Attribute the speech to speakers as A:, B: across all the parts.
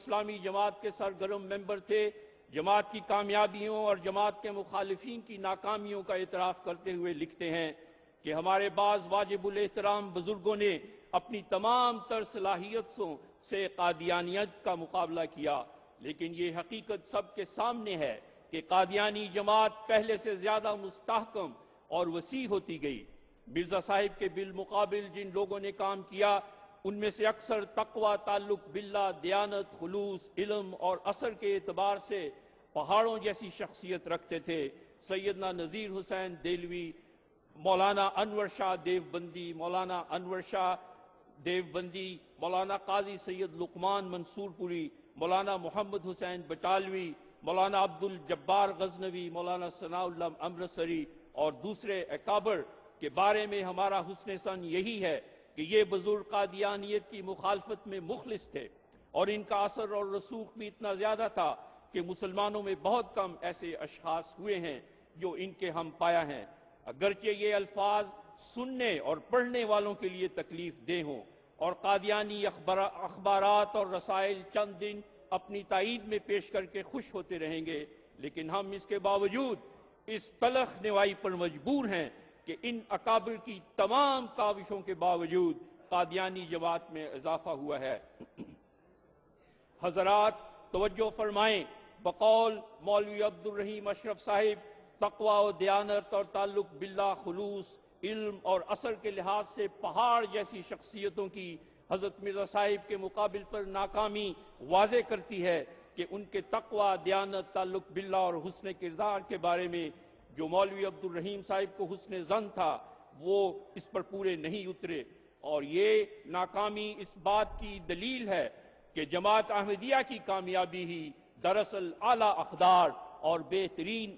A: اسلامی جماعت کے سرگرم ممبر تھے، جماعت کی کامیابیوں اور جماعت کے مخالفین کی ناکامیوں کا اعتراف کرتے ہوئے لکھتے ہیں کہ ہمارے بعض واجب الاحترام بزرگوں نے اپنی تمام تر صلاحیتوں سے قادیانیت کا مقابلہ کیا، لیکن یہ حقیقت سب کے سامنے ہے کہ قادیانی جماعت پہلے سے زیادہ مستحکم اور وسیع ہوتی گئی۔ مرزا صاحب کے بالمقابل جن لوگوں نے کام کیا ان میں سے اکثر تقوی، تعلق باللہ، دیانت، خلوص، علم اور اثر کے اعتبار سے پہاڑوں جیسی شخصیت رکھتے تھے۔ سیدنا نذیر حسین دہلوی، مولانا انور شاہ دیوبندی، مولانا انور شاہ دیوبندی، مولانا قاضی سید لقمان منصور پوری، مولانا محمد حسین بٹالوی، مولانا عبد الجبار غزنوی، مولانا ثناء اللہ امرتسری اور دوسرے اکابر کے بارے میں ہمارا حسن سن یہی ہے کہ یہ بزرگ قادیانیت کی مخالفت میں مخلص تھے، اور ان کا اثر اور رسوخ بھی اتنا زیادہ تھا کہ مسلمانوں میں بہت کم ایسے اشخاص ہوئے ہیں جو ان کے ہم پایا ہیں، اگرچہ یہ الفاظ سننے اور پڑھنے والوں کے لیے تکلیف دہ ہوں، اور قادیانی اخبارات اور رسائل چند دن اپنی تائید میں پیش کر کے خوش ہوتے رہیں گے، لیکن ہم اس کے باوجود اس تلخ نوائی پر مجبور ہیں کہ ان اکابر کی تمام کاوشوں کے باوجود قادیانی جماعت میں اضافہ ہوا ہے۔ حضرات توجہ فرمائیں، بقول مولوی عبد الرحیم اشرف صاحب تقوی و دیانت اور تعلق باللہ، خلوص، علم اور اثر کے لحاظ سے پہاڑ جیسی شخصیتوں کی حضرت مرزا صاحب کے مقابل پر ناکامی واضح کرتی ہے کہ ان کے تقوی، دیانت، تعلق باللہ اور حسن کردار کے بارے میں جو مولوی عبد الرحیم صاحب کو حسن ظن تھا وہ اس پر پورے نہیں اترے، اور یہ ناکامی اس بات کی دلیل ہے کہ جماعت احمدیہ کی کامیابی ہی دراصل اعلیٰ اقدار اور بہترین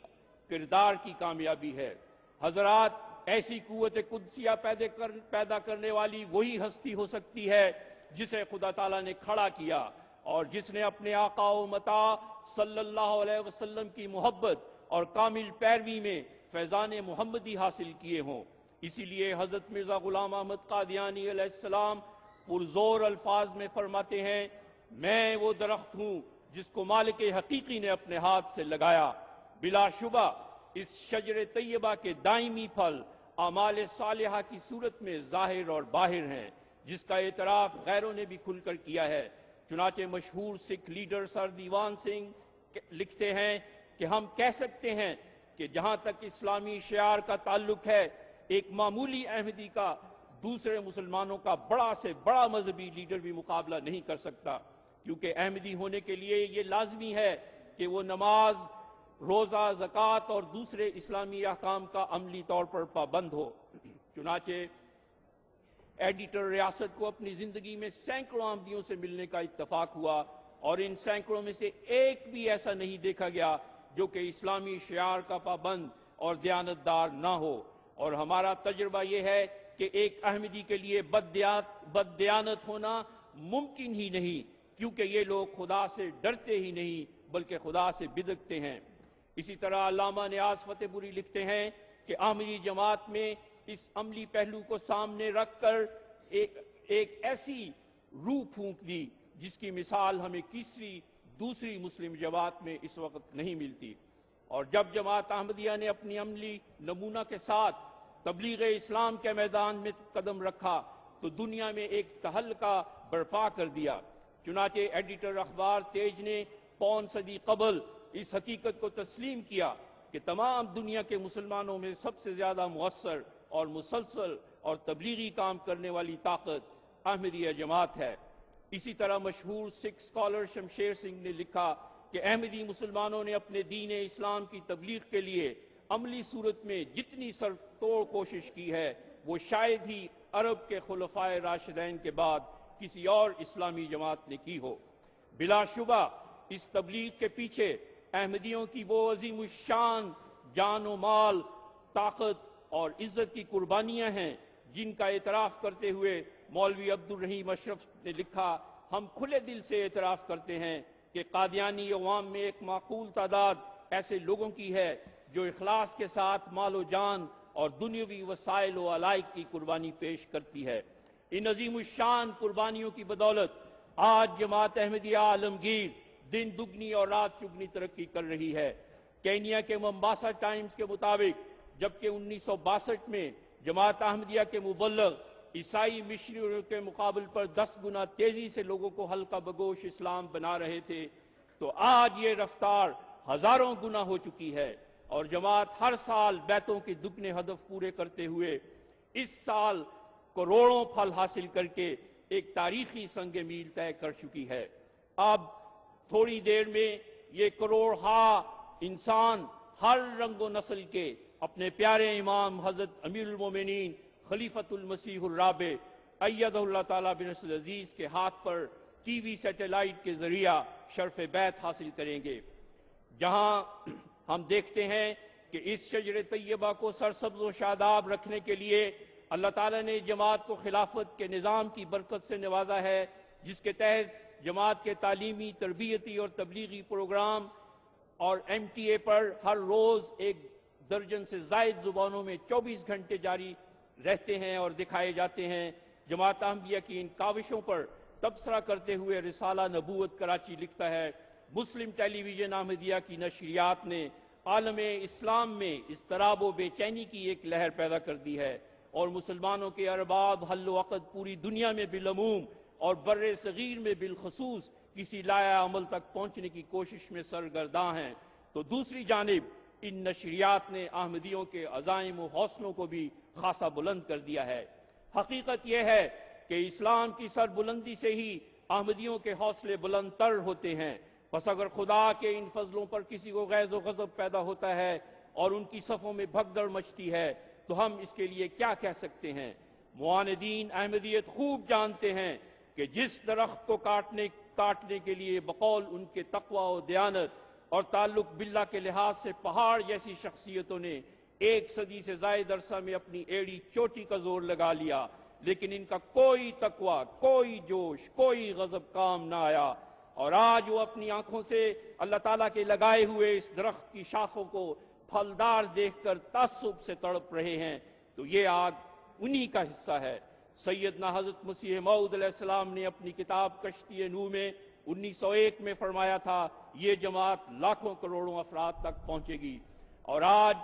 A: کردار کی کامیابی ہے۔ حضرات، ایسی قوت قدسیہ پیدا کرنے والی وہی ہستی ہو سکتی ہے جسے خدا تعالیٰ نے کھڑا کیا اور جس نے اپنے آقا و متاع صلی اللہ علیہ وسلم کی محبت اور کامل پیروی میں فیضان محمدی حاصل کیے ہوں۔ اسی لیے حضرت مرزا غلام احمد قادیانی علیہ السلام پرزور الفاظ میں فرماتے ہیں، میں وہ درخت ہوں جس کو مالک حقیقی نے اپنے ہاتھ سے لگایا، بلا شبہ اس شجر طیبہ کے دائمی پھل اعمال صالحہ کی صورت میں ظاہر اور باہر ہیں، جس کا اعتراف غیروں نے بھی کھل کر کیا ہے۔ چنانچہ مشہور سکھ لیڈر سر دیوان سنگھ لکھتے ہیں کہ ہم کہہ سکتے ہیں کہ جہاں تک اسلامی شعار کا تعلق ہے، ایک معمولی احمدی کا دوسرے مسلمانوں کا بڑا سے بڑا مذہبی لیڈر بھی مقابلہ نہیں کر سکتا، کیونکہ احمدی ہونے کے لیے یہ لازمی ہے کہ وہ نماز، روزہ، زکوٰۃ اور دوسرے اسلامی احکام کا عملی طور پر پابند ہو۔ چنانچہ ایڈیٹر ریاست کو اپنی زندگی میں سینکڑوں احمدیوں سے ملنے کا اتفاق ہوا، اور ان سینکڑوں میں سے ایک بھی ایسا نہیں دیکھا گیا جو کہ اسلامی شعار کا پابند اور دیانتدار نہ ہو، اور ہمارا تجربہ یہ ہے کہ ایک احمدی کے لیے بد دیانت ہونا ممکن ہی نہیں، کیونکہ یہ لوگ خدا سے ڈرتے ہی نہیں بلکہ خدا سے بدکتے ہیں۔ اسی طرح علامہ نیاز فتح پوری لکھتے ہیں کہ احمدی جماعت میں اس عملی پہلو کو سامنے رکھ کر ایک ایسی روح پھونک دی جس کی مثال ہمیں دوسری مسلم جماعت میں اس وقت نہیں ملتی، اور جب جماعت احمدیہ نے اپنی عملی نمونہ کے ساتھ تبلیغ اسلام کے میدان میں قدم رکھا تو دنیا میں ایک تہلکہ برپا کر دیا۔ چنانچہ ایڈیٹر اخبار تیج نے پون صدی قبل اس حقیقت کو تسلیم کیا کہ تمام دنیا کے مسلمانوں میں سب سے زیادہ مؤثر اور مسلسل اور تبلیغی کام کرنے والی طاقت احمدیہ جماعت ہے۔ اسی طرح مشہور سکھ اسکالر شمشیر سنگھ نے لکھا کہ احمدی مسلمانوں نے اپنے دین اسلام کی تبلیغ کے لیے عملی صورت میں جتنی سر توڑ کوشش کی ہے وہ شاید ہی عرب کے خلفائے راشدین کے بعد کسی اور اسلامی جماعت نے کی ہو۔ بلا شبہ اس تبلیغ کے پیچھے احمدیوں کی وہ عظیم الشان جان و مال، طاقت اور عزت کی قربانیاں ہیں جن کا اعتراف کرتے ہوئے مولوی عبد الرحیم اشرف نے لکھا، ہم کھلے دل سے اعتراف کرتے ہیں کہ قادیانی عوام میں ایک معقول تعداد ایسے لوگوں کی ہے جو اخلاص کے ساتھ مال و جان اور دنیاوی وسائل و علائق کی قربانی پیش کرتی ہے۔ ان عظیم الشان قربانیوں کی بدولت آج جماعت احمدیہ عالمگیر دن دگنی اور رات چگنی ترقی کر رہی ہے۔ کینیا کے ممباسا ٹائمز کے مطابق جبکہ 1962 میں جماعت احمدیہ کے مبلغ عیسائی مشنریوں کے مقابل پر 10 گنا تیزی سے لوگوں کو حلقہ بگوش اسلام بنا رہے تھے، تو آج یہ رفتار ہزاروں گنا ہو چکی ہے، اور جماعت ہر سال بیتوں کے دگنے ہدف پورے کرتے ہوئے اس سال کروڑوں پھل حاصل کر کے ایک تاریخی سنگ میل طے کر چکی ہے۔ اب تھوڑی دیر میں یہ کروڑ ہا انسان ہر رنگ و نسل کے اپنے پیارے امام حضرت امیر المومنین خلیفۃ المسیح الرابع ایدہ اللہ تعالیٰ بنصر العزیز کے ہاتھ پر ٹی وی سیٹلائٹ کے ذریعہ شرف بیعت حاصل کریں گے، جہاں ہم دیکھتے ہیں کہ اس شجر طیبہ کو سرسبز و شاداب رکھنے کے لیے اللہ تعالیٰ نے جماعت کو خلافت کے نظام کی برکت سے نوازا ہے، جس کے تحت جماعت کے تعلیمی، تربیتی اور تبلیغی پروگرام اور MTA پر ہر روز 1 درجن سے زائد زبانوں میں 24 گھنٹے جاری رہتے ہیں اور دکھائے جاتے ہیں۔ جماعت احمدیہ کی ان کاوشوں پر تبصرہ کرتے ہوئے رسالہ نبوت کراچی لکھتا ہے، مسلم ٹیلی ویژن احمدیہ کی نشریات نے عالم اسلام میں اضطراب و بے چینی کی ایک لہر پیدا کر دی ہے، اور مسلمانوں کے ارباب حل و عقد پوری دنیا میں بالعموم اور بر صغیر میں بالخصوص کسی لائحہ عمل تک پہنچنے کی کوشش میں سرگرداں ہیں، تو دوسری جانب ان نشریات نے احمدیوں کے عزائم و حوصلوں کو بھی خاصا بلند کر دیا ہے۔ حقیقت یہ ہے کہ اسلام کی سر بلندی سے ہی احمدیوں کے حوصلے بلند تر ہوتے ہیں، پس اگر خدا کے ان فضلوں پر کسی کو غیظ و غضب پیدا ہوتا ہے اور ان کی صفوں میں بھگدڑ مچتی ہے تو ہم اس کے لیے کیا کہہ سکتے ہیں؟ معاندین احمدیت خوب جانتے ہیں کہ جس درخت کو کاٹنے کے لیے بقول ان کے تقوی و دیانت اور تعلق باللہ کے لحاظ سے پہاڑ جیسی شخصیتوں نے 1 صدی سے زائد عرصہ میں اپنی ایڑی چوٹی کا زور لگا لیا، لیکن ان کا کوئی تقوی، کوئی جوش، کوئی غضب کام نہ آیا، اور آج وہ اپنی آنکھوں سے اللہ تعالیٰ کے لگائے ہوئے اس درخت کی شاخوں کو پھلدار دیکھ کر تعصب سے تڑپ رہے ہیں، تو یہ آگ انہی کا حصہ ہے۔ سیدنا حضرت مسیح موعود علیہ السلام نے اپنی کتاب کشتی نوح میں 1901 میں فرمایا تھا، یہ جماعت لاکھوں کروڑوں افراد تک پہنچے گی، اور آج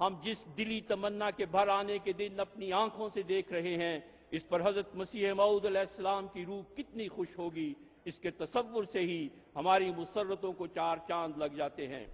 A: ہم جس دلی تمنا کے بھر آنے کے دن اپنی آنکھوں سے دیکھ رہے ہیں، اس پر حضرت مسیح موعود علیہ السلام کی روح کتنی خوش ہوگی، اس کے تصور سے ہی ہماری مسرتوں کو 4 چاند لگ جاتے ہیں۔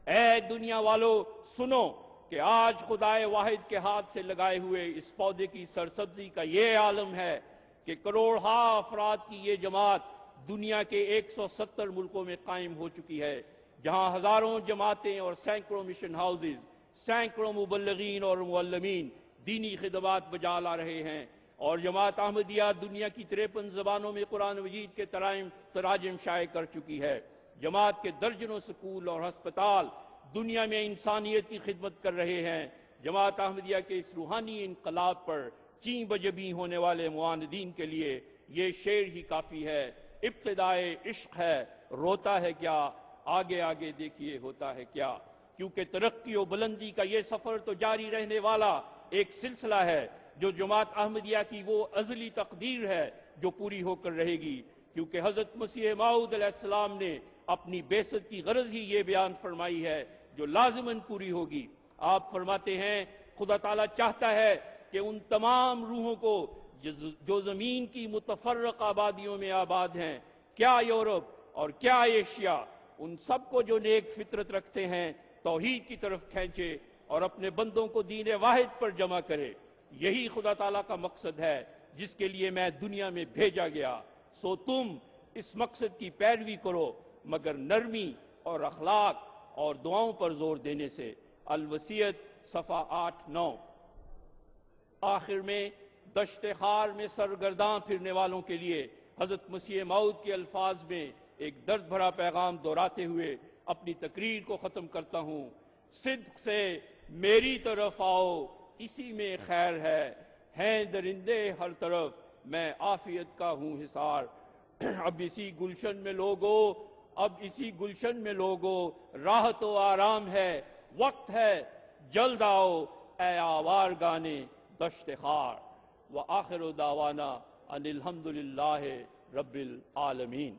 A: اے دنیا والو، سنو کہ آج خدائے واحد کے ہاتھ سے لگائے ہوئے اس پودے کی سرسبزی کا یہ عالم ہے کہ کروڑ ہا افراد کی یہ جماعت دنیا کے 170 ملکوں میں قائم ہو چکی ہے، جہاں ہزاروں جماعتیں اور سینکڑوں مشن ہاؤسز، سینکڑوں مبلغین اور معلمین دینی خدمات بجا لا رہے ہیں، اور جماعت احمدیہ دنیا کی 53 زبانوں میں قرآن مجید کے تراجم شائع کر چکی ہے۔ جماعت کے درجنوں سکول اور ہسپتال دنیا میں انسانیت کی خدمت کر رہے ہیں۔ جماعت احمدیہ کے اس روحانی انقلاب پر چیں بجبیں ہونے والے معاندین کے لیے یہ شعر ہی کافی ہے، ابتدائے عشق ہے روتا ہے کیا، آگے آگے دیکھیے ہوتا ہے کیا، کیونکہ ترقی و بلندی کا یہ سفر تو جاری رہنے والا ایک سلسلہ ہے، جو جماعت احمدیہ کی وہ ازلی تقدیر ہے جو پوری ہو کر رہے گی، کیونکہ حضرت مسیح موعود علیہ السلام نے اپنی بعثت کی غرض ہی یہ بیان فرمائی ہے جو لازماً پوری ہوگی۔ آپ فرماتے ہیں خدا تعالیٰ چاہتا ہے کہ ان تمام روحوں کو جو زمین کی متفرق آبادیوں میں آباد ہیں، کیا یورپ اور کیا ایشیا، ان سب کو جو نیک فطرت رکھتے ہیں توحید کی طرف کھینچے اور اپنے بندوں کو دین واحد پر جمع کرے۔ یہی خدا تعالیٰ کا مقصد ہے جس کے لیے میں دنیا میں بھیجا گیا، سو تم اس مقصد کی پیروی کرو، مگر نرمی اور اخلاق اور دعاؤں پر زور دینے سے۔ الوصیت صفحہ 8-9۔ آخر میں دشت خار میں سرگرداں پھرنے والوں کے لیے حضرت مسیح موعود کے الفاظ میں ایک درد بھرا پیغام دہراتے ہوئے اپنی تقریر کو ختم کرتا ہوں۔ صدق سے میری طرف آؤ، اسی میں خیر ہے، ہیں درندے ہر طرف، میں عافیت کا ہوں حصار۔ اب اسی گلشن میں لوگو راحت و آرام ہے، وقت ہے جلد آؤ اے آوار گانے دشت خار۔ وآخر دعوانا ان الحمدللہ رب العالمین.